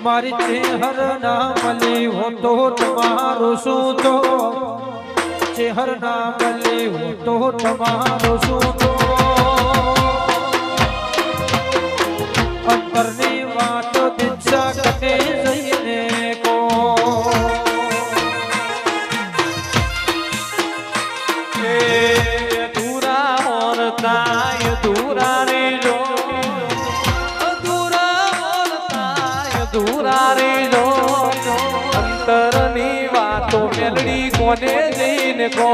મારી ચેહર ના મળી હો તો તમારો શું તો ચેહર ના મળી હો તો તમારો શું તો અંતરની વાત દિશા કટે જઈને કો અધૂરા મોરતાય અધૂરા રે જો અધૂરા રે જો અંતરની વાતો મેલડી કોને જઈને કો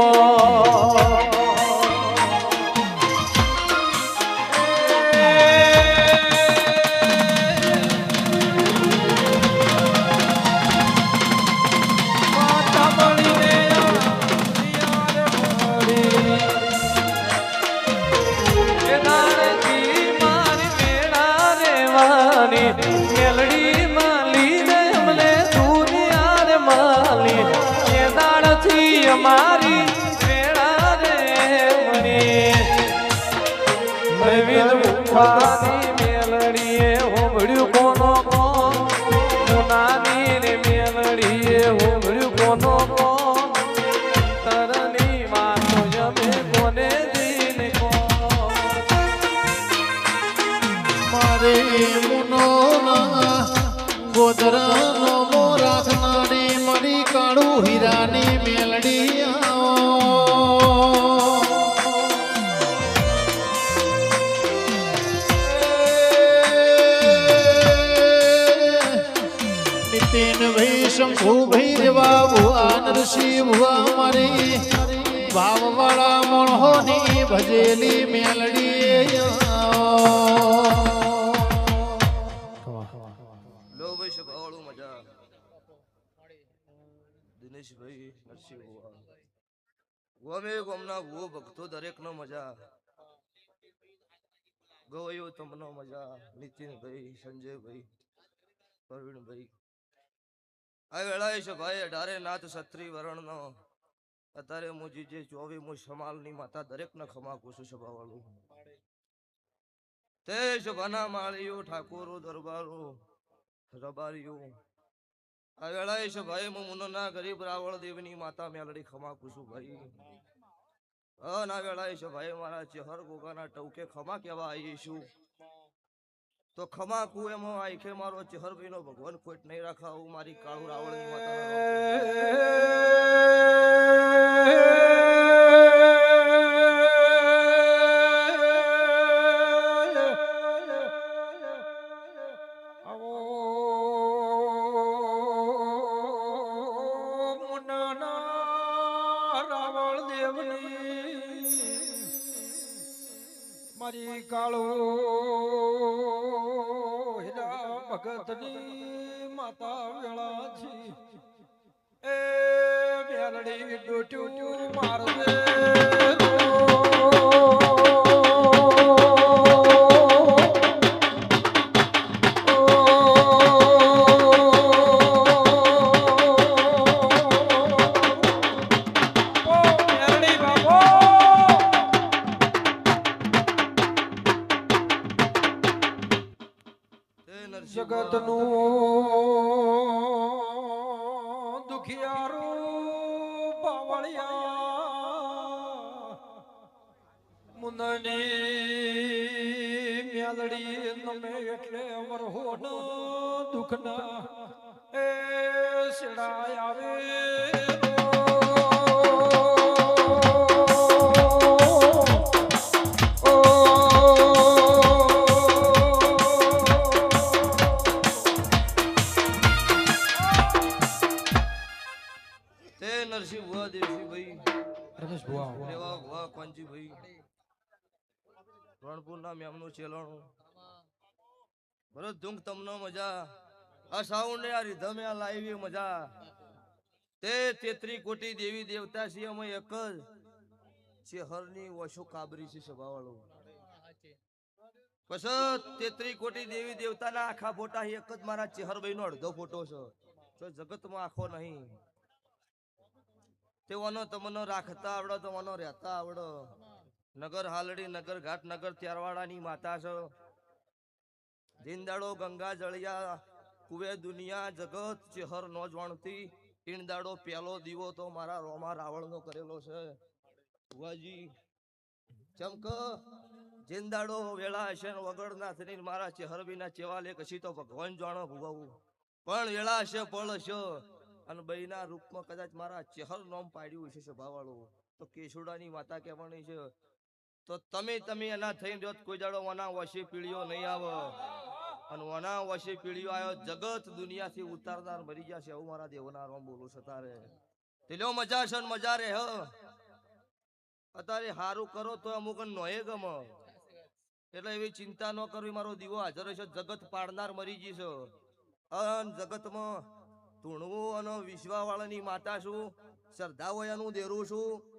મેલડી માલી ને અમને દુનિયા રે માલી એ દાડથી અમારી વેળા રે મની નવીન મુખાની મેલડીએ હોંભળ્યું કોનો કોણ મુનાની રે મેલડીએ હોંભળ્યું કોનો કોણ તરની વાતો અમે કોને દઈને મારે ગોધરાનો મોરાખનાની મળી કાળું હીરાની મેલડી નીતિન ભાઈ શંભુ ભાઈ રેવા ભુવા નરસિંહ ભુવા મારી ભાવવાળા મણહોની ભજેલી મેલડી દિનેશભાઈ નરસિંહ ગોમે ગોમના વો ભક્તો દરેક નો મજા ગવયો તમનો મજા નીતિનભાઈ સંજયભાઈ પ્રવીણભાઈ આ વેળાએ છે ભાઈ 18 નાથ ક્ષત્રિય વરણનો અત્યારે મુજી જે 24 સમાલની માતા દરેક ને ખમા કુસુ સભા વાળું તે સભાના માળીઓ ઠાકોરો દરબારો રબારીઓ આ વેળાએ છે ભાઈ હું મુનોના ગરીબ રાવળ દેવની માતા મેલડી ખમા કુસું ભાઈ ના વેળાએ છે ભાઈ મારા ચેહર ગોગાના ટવકે ખમા કેવા આવીશું તો ખમા કુ એમાં આખે મારો ચેહરભાઈ નો ભગવાન ખોટ નહીં રાખાવું મારી કાળુ રાવળની માતા મારી કાળો હીરા ભગતની માતા વેળા છી એ મેલડી ડોટ્યું મારવે જગતનું દુખિયારું પાવળિયા મુનની મેલડી નમે એટલે વરહોન દુખના એ શેડાય આવે નરસિંહ ભુવા દેવસિંહભાઈ રમેશ ભુવા દેવા ભુવા કોંજીભાઈ રણપુર ના મેમનું ચેલણું ભરત ધૂંક તમનો મજા આ સાઉન્ડ આ રીધમ આ લાઈવ મજા તે 33 કોટી દેવી દેવતા છે અમે એક જ ચેહરની ઓશો કાબરી છે સભાવાળો પછી 33 કોટી દેવી દેવતાના આખા ફોટા એક જ મારા ચેહરભાઈ નો અડધો ફોટો છે તો જગતમાં આખો નહીં તેઓનો તમને રાખતા આવડો તમને રહેતા આવડો નગર હાલડી નગર ઘાટ નગર ત્યારવાડાની માતા છો દિનદાડો ગંગા જળિયા કુવે દુનિયા જગત ચેહર નો જાણતી ઈણદાડો પેલો દીવો તો મારા રોમા રાવણનો કરેલો છે ભુવાજી ચમક જિંદાડો વેળા હશે ને વગર ના થઈને મારા ચેહર બીના ચેવાલે કશી તો ભગવાન જાણો ભુવાવું પણ વેળા હશે પળ હશે અને બઈના રૂપમાં કદાચ મારા ચેહર નામ પાડ્યું છે સભાવાળું તો કેશુડાની માતા કહેવાની છે તો તમે એના થઈને જો કોઈ દાડો વના વશી પીળીઓ નહીં આવે અને વના વશી પીળીઓ આવ્યો જગત દુનિયાથી ઉતારનાર મરી જશે એવું મારા દેવના રોમ બોલું છે તારે તેલો મજા છે ને મજા રે હ અત્યારે હારું કરો તો અમુક નોય ગમ એટલે એવી ચિંતા ન કરવી મારો દીવો હાજર છે જગત પાડનાર મરી જશે અન જગતમાં ધૂણવું અને વિશ્વાવાળાની માતા છું શ્રદ્ધા હોય એનું દેરું છું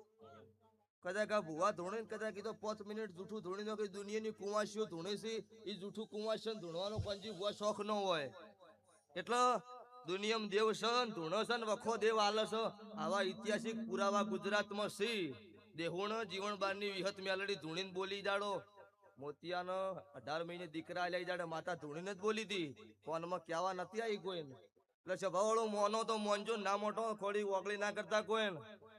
કદાચ આ ભુવા ધોણે કદાચ કીધું 5 મિનિટ જૂઠું ધોણી નો કે દુનિયાની કુંવાસીઓ ધોણે છે એ જૂઠું કુંવાસન ધોણવાનો કોણજી ભુવા શોખ ન હોય એટલે દુનિયમ દેવ સન ધોણસન વખો દેવ આલસ આવા ઐતિહાસિક પુરાવા ગુજરાતમાં છે દેહોણ જીવન બારની વિહત મેલડી ધૂણીને બોલી જાડો મોતિયાનો 18 મહિને દીકરા લઈ જાડે માતા ધૂણીને જ બોલી હતી ફોનમાં કહેવા નથી આવી કોઈ એટલે સ્વભાવવાળો મોનો તો મોનજો ના મોટો ખોડી ઓગળી ના કરતા કોઈ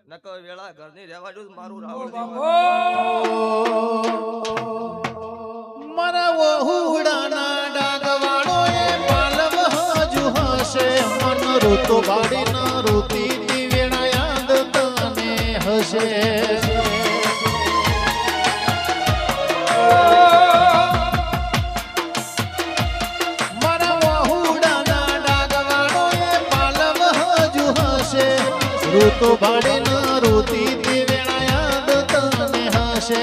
નકર વેળા ઘરની રહેવા જો મારું રાવણ મારા વહુડાના ડાગવાળો એ પાલવ હજુ હશે મન ઋતુ ભાડી ન ઋતી વેળા યાદ તને હશે મારા વહુડાના ડાગવાળો એ પાલવ હજુ હશે ઋતુ ભાડી ન ઋતી વેળા યાદ તને હશે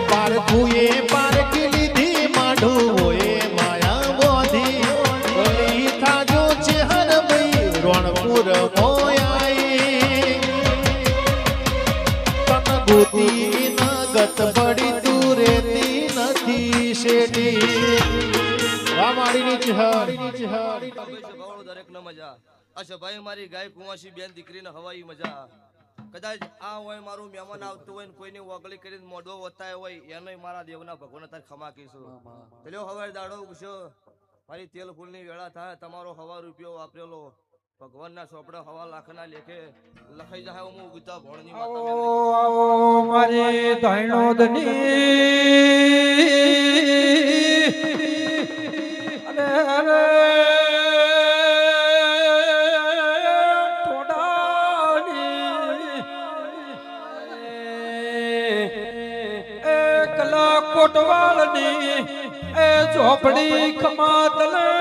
પારખુએ પારખી લીધી માઢુઓએ માયા બોધી ભલી થાજો છે હર ભાઈ રણપુર મોયાઈ તન ગોતી ન ગત પડી તું રેતી નથી શેડી વા માડીની ચહાડી સ્વભાવવાળો દરેક ન મજા અચ્છા ભાઈ મારી ગાય કુંવાસી બેન દીકરીને હવાઈ મજા કદાચ આ હોય મારું મહેમાન આવતું હોય ને કોઈને વગળી કરીને મોઢો વતાય હોય એને મારા દેવના ભગવાન તાર ખમા કહીશું પેલો હવે દાડો ઉગશો મારી તેલ ફૂલની વેળા થાય તમારો હવા રૂપિયો વાપરેલો ભગવાનના ચોપડા હવા લાખના લેખે લખાઈ જાય હું ઉગતા ભણની આવો મારી ધૈણોદની અરે કોટવાળની એ ઝોપડી ખમાતને